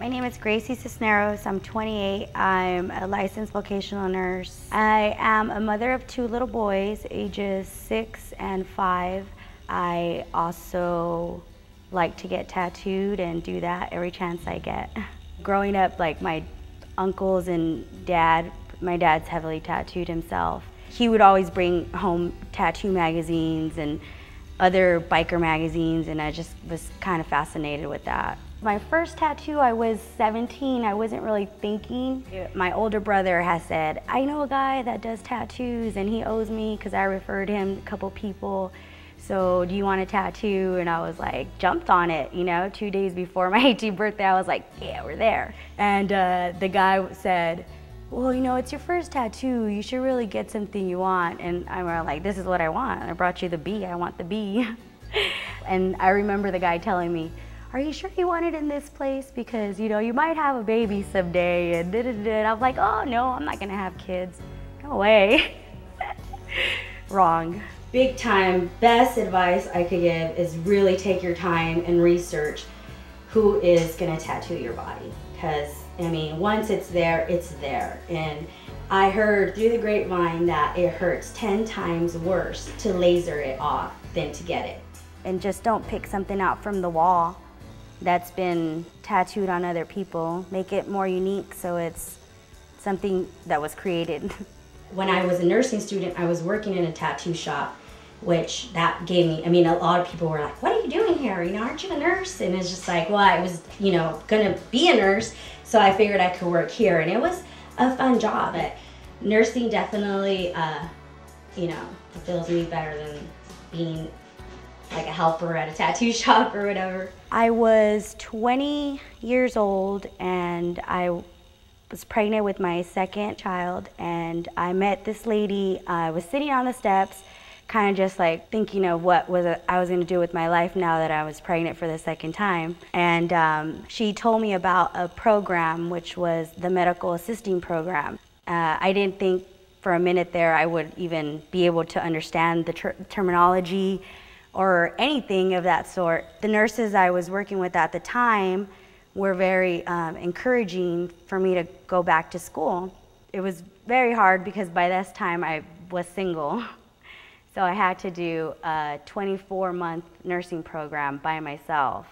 My name is Gracie Cisneros. I'm 28. I'm a licensed vocational nurse. I am a mother of 2 little boys, ages 6 and 5. I also like to get tattooed and do that every chance I get. Growing up, like my uncles and my dad's heavily tattooed himself. He would always bring home tattoo magazines and other biker magazines, and I just was kind of fascinated with that. My first tattoo, I was 17. I wasn't really thinking. My older brother has said, I know a guy that does tattoos and he owes me because I referred him a couple people. So do you want a tattoo? And I was like, jumped on it, you know. 2 days before my 18th birthday, I was like, yeah, we're there. And the guy said, well, you know, it's your first tattoo. You should really get something you want. And I'm like, this is what I want. I brought you the bee. I want the bee. And I remember the guy telling me, are you sure you want it in this place? Because, you know, you might have a baby someday. And I was like, oh, no, I'm not going to have kids. No way. Wrong. Big time, best advice I could give is really take your time and research who is going to tattoo your body. Because, I mean, once it's there, it's there. And I heard through the grapevine that it hurts 10 times worse to laser it off than to get it. And just don't pick something out from the wall that's been tattooed on other people. Make it more unique so it's something that was created. When I was a nursing student, I was working in a tattoo shop, which that gave me, I mean, a lot of people were like, what are you doing here? You know, aren't you a nurse? And it's just like, well, I was, you know, gonna be a nurse, so I figured I could work here. And it was a fun job. But nursing definitely, you know, fulfills me better than being like a helper at a tattoo shop or whatever. I was 20 years old and I was pregnant with my second child, and I met this lady. I was sitting on the steps, kind of just like thinking of what I was gonna do with my life now that I was pregnant for the second time. And she told me about a program, which was the medical assisting program. I didn't think for a minute there I would even be able to understand the terminology or anything of that sort. The nurses I was working with at the time were very encouraging for me to go back to school. It was very hard because by this time I was single. So I had to do a 24-month nursing program by myself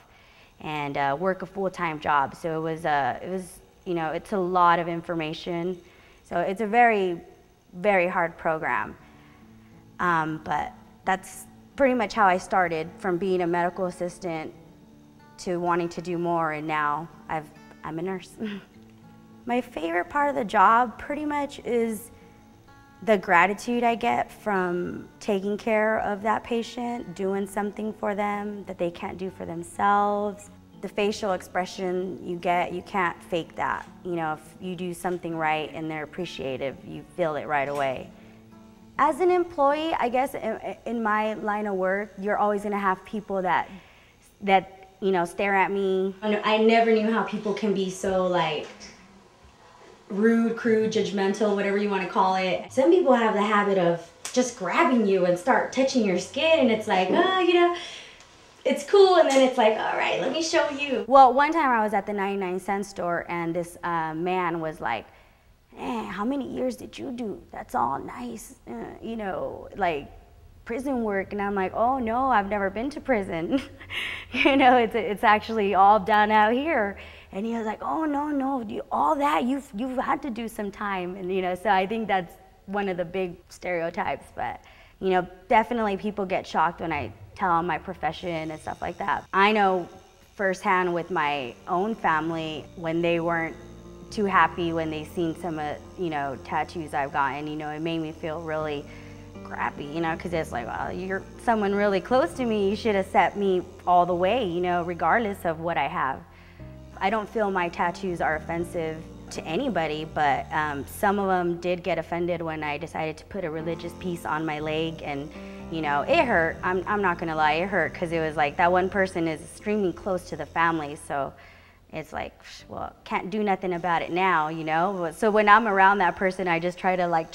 and work a full-time job. So it was, you know, it's a lot of information. So it's a very, very hard program. But that's pretty much how I started, from being a medical assistant to wanting to do more, and now I'm a nurse. My favorite part of the job pretty much is the gratitude I get from taking care of that patient, doing something for them that they can't do for themselves. The facial expression you get, you can't fake that. You know, if you do something right and they're appreciative, you feel it right away. As an employee, I guess in my line of work, you're always gonna have people that you know, stare at me. I never knew how people can be so like rude, crude, judgmental, whatever you want to call it. Some people have the habit of just grabbing you and start touching your skin, and it's like, oh, you know, it's cool, and then it's like, all right, let me show you. Well, one time I was at the 99-cent store, and this man was like, man, how many years did you do? That's all nice, you know, like prison work. And I'm like, oh no, I've never been to prison. You know, it's actually all down out here. And he was like, oh no, all that, you've had to do some time. And you know, so I think that's one of the big stereotypes. But you know, definitely people get shocked when I tell them my profession and stuff like that. I know firsthand with my own family when they weren't too happy when they seen some of, you know, tattoos I've gotten. You know, it made me feel really crappy, you know, because it's like, well, you're someone really close to me, you should accept me all the way, you know, regardless of what I have. I don't feel my tattoos are offensive to anybody, but some of them did get offended when I decided to put a religious piece on my leg, and you know, it hurt. I'm not gonna lie, it hurt, because it was like that one person is extremely close to the family, so it's like, well, can't do nothing about it now, you know? So when I'm around that person, I just try to like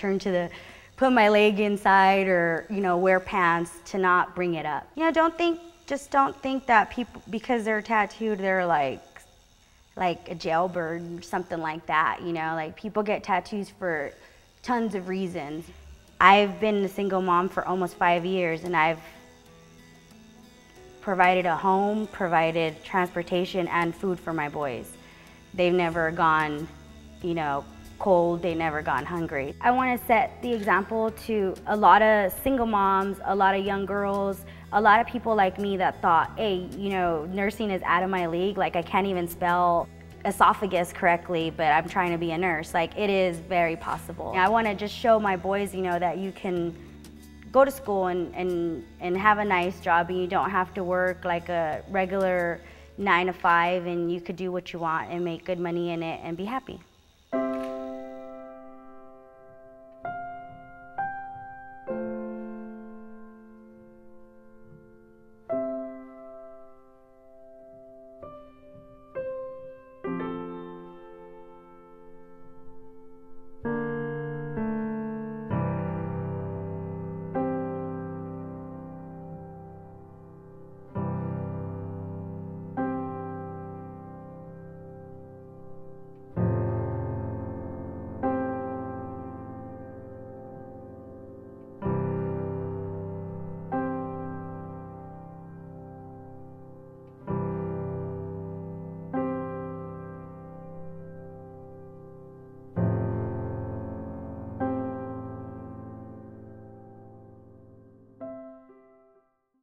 put my leg inside, or, you know, wear pants to not bring it up. You know, just don't think that people, because they're tattooed, they're like like a jailbird or something like that, you know? Like, people get tattoos for tons of reasons. I've been a single mom for almost 5 years, and I've provided a home, provided transportation and food for my boys. They've never gone, you know, cold, they've never gone hungry. I want to set the example to a lot of single moms, a lot of young girls, a lot of people like me that thought, hey, you know, nursing is out of my league, like I can't even spell esophagus correctly, but I'm trying to be a nurse. Like, it is very possible. I want to just show my boys, you know, that you can go to school and have a nice job, and you don't have to work like a regular 9 to 5, and you could do what you want and make good money in it and be happy.